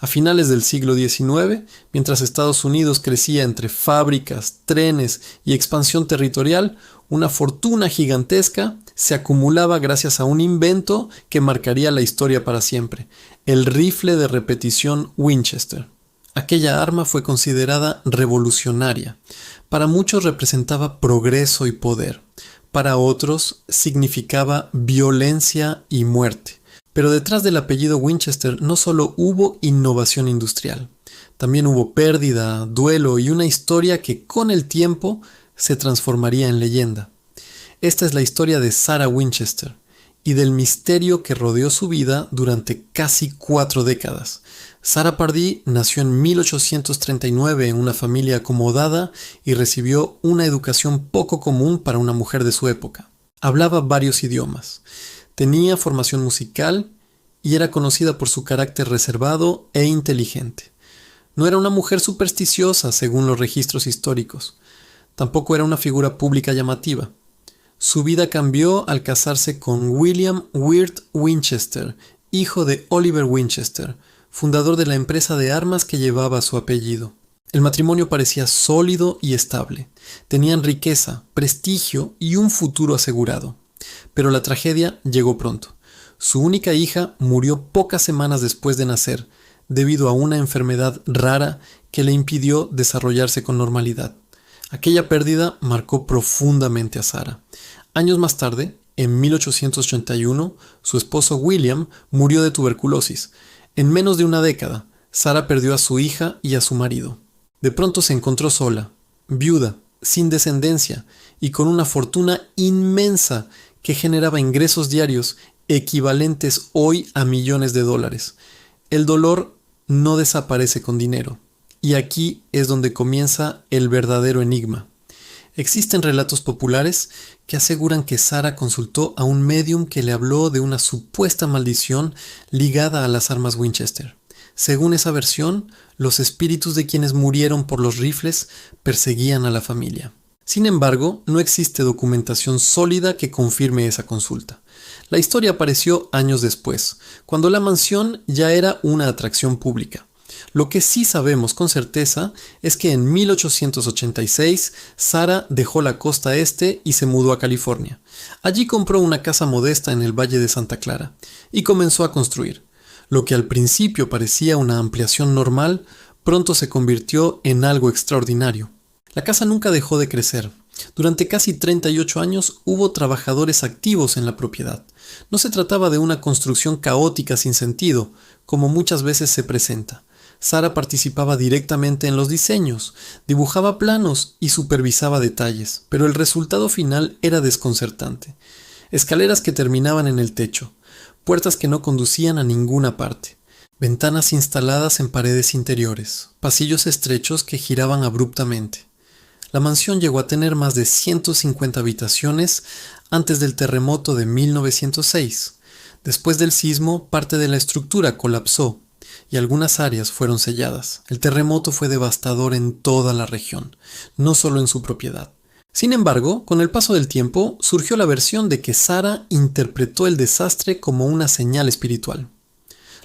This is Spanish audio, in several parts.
A finales del siglo XIX, mientras Estados Unidos crecía entre fábricas, trenes y expansión territorial, una fortuna gigantesca se acumulaba gracias a un invento que marcaría la historia para siempre: el rifle de repetición Winchester. Aquella arma fue considerada revolucionaria. Para muchos representaba progreso y poder. Para otros significaba violencia y muerte. Pero detrás del apellido Winchester no solo hubo innovación industrial, también hubo pérdida, duelo y una historia que con el tiempo se transformaría en leyenda. Esta es la historia de Sarah Winchester y del misterio que rodeó su vida durante casi 4 décadas. Sarah Pardee nació en 1839 en una familia acomodada y recibió una educación poco común para una mujer de su época. Hablaba varios idiomas, tenía formación musical y era conocida por su carácter reservado e inteligente. No era una mujer supersticiosa según los registros históricos. Tampoco era una figura pública llamativa. Su vida cambió al casarse con William Wirt Winchester, hijo de Oliver Winchester, fundador de la empresa de armas que llevaba su apellido. El matrimonio parecía sólido y estable. Tenían riqueza, prestigio y un futuro asegurado. Pero la tragedia llegó pronto. Su única hija murió pocas semanas después de nacer, debido a una enfermedad rara que le impidió desarrollarse con normalidad. Aquella pérdida marcó profundamente a Sarah. Años más tarde, en 1881, su esposo William murió de tuberculosis. En menos de una década, Sarah perdió a su hija y a su marido. De pronto se encontró sola, viuda, sin descendencia y con una fortuna inmensa que generaba ingresos diarios equivalentes hoy a millones de dólares. El dolor no desaparece con dinero. Y aquí es donde comienza el verdadero enigma. Existen relatos populares que aseguran que Sarah consultó a un médium que le habló de una supuesta maldición ligada a las armas Winchester. Según esa versión, los espíritus de quienes murieron por los rifles perseguían a la familia. Sin embargo, no existe documentación sólida que confirme esa consulta. La historia apareció años después, cuando la mansión ya era una atracción pública. Lo que sí sabemos con certeza es que en 1886 Sarah dejó la costa este y se mudó a California. Allí compró una casa modesta en el Valle de Santa Clara y comenzó a construir. Lo que al principio parecía una ampliación normal, pronto se convirtió en algo extraordinario. La casa nunca dejó de crecer. Durante casi 38 años hubo trabajadores activos en la propiedad. No se trataba de una construcción caótica sin sentido, como muchas veces se presenta. Sarah participaba directamente en los diseños, dibujaba planos y supervisaba detalles, pero el resultado final era desconcertante. Escaleras que terminaban en el techo, puertas que no conducían a ninguna parte, ventanas instaladas en paredes interiores, pasillos estrechos que giraban abruptamente. La mansión llegó a tener más de 150 habitaciones antes del terremoto de 1906. Después del sismo, parte de la estructura colapsó y algunas áreas fueron selladas. El terremoto fue devastador en toda la región, no solo en su propiedad. Sin embargo, con el paso del tiempo, surgió la versión de que Sarah interpretó el desastre como una señal espiritual.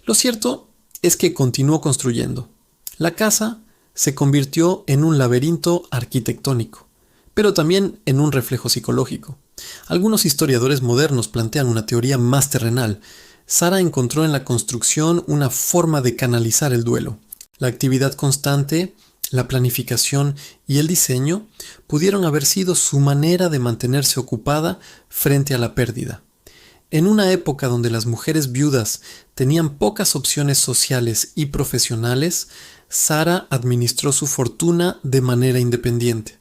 Lo cierto es que continuó construyendo. La casa se convirtió en un laberinto arquitectónico, pero también en un reflejo psicológico. Algunos historiadores modernos plantean una teoría más terrenal. Sarah encontró en la construcción una forma de canalizar el duelo. La actividad constante, la planificación y el diseño pudieron haber sido su manera de mantenerse ocupada frente a la pérdida. En una época donde las mujeres viudas tenían pocas opciones sociales y profesionales, Sarah administró su fortuna de manera independiente.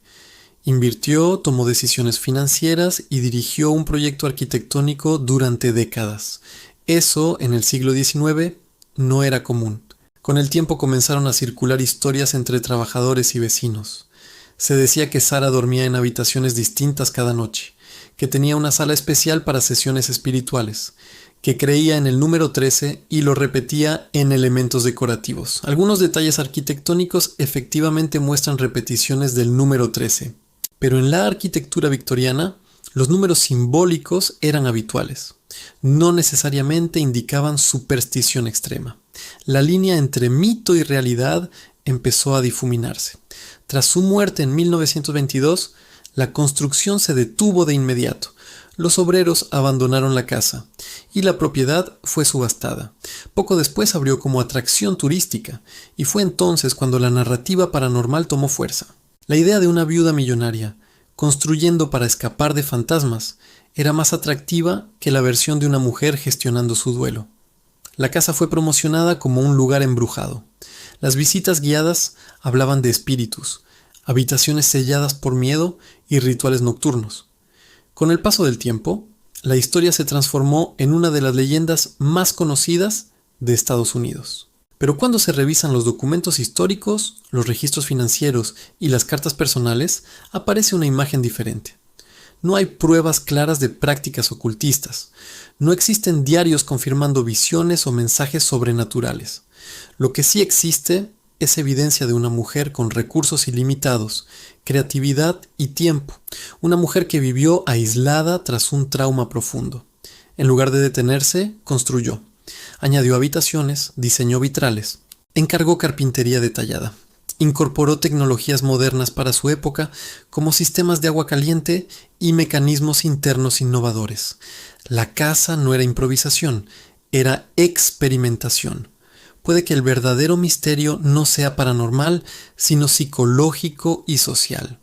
Invirtió, tomó decisiones financieras y dirigió un proyecto arquitectónico durante décadas. Eso, en el siglo XIX, no era común. Con el tiempo comenzaron a circular historias entre trabajadores y vecinos. Se decía que Sarah dormía en habitaciones distintas cada noche, que tenía una sala especial para sesiones espirituales, que creía en el número 13 y lo repetía en elementos decorativos. Algunos detalles arquitectónicos efectivamente muestran repeticiones del número 13, pero en la arquitectura victoriana, Los números simbólicos eran habituales. No necesariamente indicaban superstición extrema. La línea entre mito y realidad empezó a difuminarse. Tras su muerte en 1922, la construcción se detuvo de inmediato. Los obreros abandonaron la casa y la propiedad fue subastada. Poco después abrió como atracción turística y fue entonces cuando la narrativa paranormal tomó fuerza. La idea de una viuda millonaria construyendo para escapar de fantasmas era más atractiva que la versión de una mujer gestionando su duelo. La casa fue promocionada como un lugar embrujado. Las visitas guiadas hablaban de espíritus, habitaciones selladas por miedo y rituales nocturnos. Con el paso del tiempo, la historia se transformó en una de las leyendas más conocidas de Estados Unidos. Pero cuando se revisan los documentos históricos, los registros financieros y las cartas personales, aparece una imagen diferente. No hay pruebas claras de prácticas ocultistas. No existen diarios confirmando visiones o mensajes sobrenaturales. Lo que sí existe es evidencia de una mujer con recursos ilimitados, creatividad y tiempo. Una mujer que vivió aislada tras un trauma profundo. En lugar de detenerse, construyó. Añadió habitaciones, diseñó vitrales, encargó carpintería detallada. Incorporó tecnologías modernas para su época, como sistemas de agua caliente y mecanismos internos innovadores. La casa no era improvisación, era experimentación. Puede que el verdadero misterio no sea paranormal, sino psicológico y social.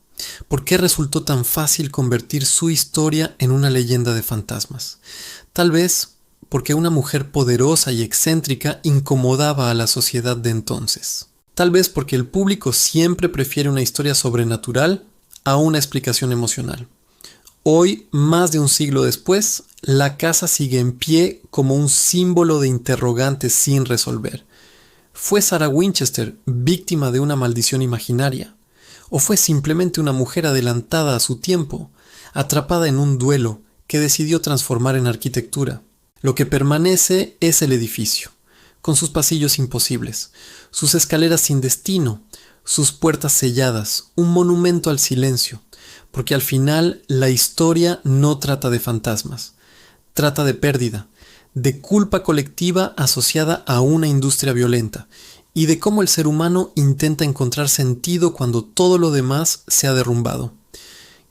¿Por qué resultó tan fácil convertir su historia en una leyenda de fantasmas? Tal vez porque una mujer poderosa y excéntrica incomodaba a la sociedad de entonces. Tal vez porque el público siempre prefiere una historia sobrenatural a una explicación emocional. Hoy, más de un siglo después, la casa sigue en pie como un símbolo de interrogantes sin resolver. ¿Fue Sarah Winchester víctima de una maldición imaginaria? ¿O fue simplemente una mujer adelantada a su tiempo, atrapada en un duelo que decidió transformar en arquitectura? Lo que permanece es el edificio, con sus pasillos imposibles, sus escaleras sin destino, sus puertas selladas, un monumento al silencio, porque al final la historia no trata de fantasmas, trata de pérdida, de culpa colectiva asociada a una industria violenta, y de cómo el ser humano intenta encontrar sentido cuando todo lo demás se ha derrumbado.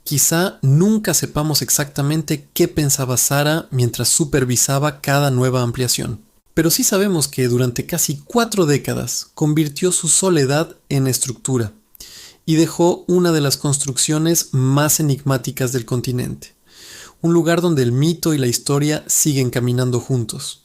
Quizá nunca sepamos exactamente qué pensaba Sarah mientras supervisaba cada nueva ampliación. Pero sí sabemos que durante casi 4 décadas convirtió su soledad en estructura y dejó una de las construcciones más enigmáticas del continente. Un lugar donde el mito y la historia siguen caminando juntos.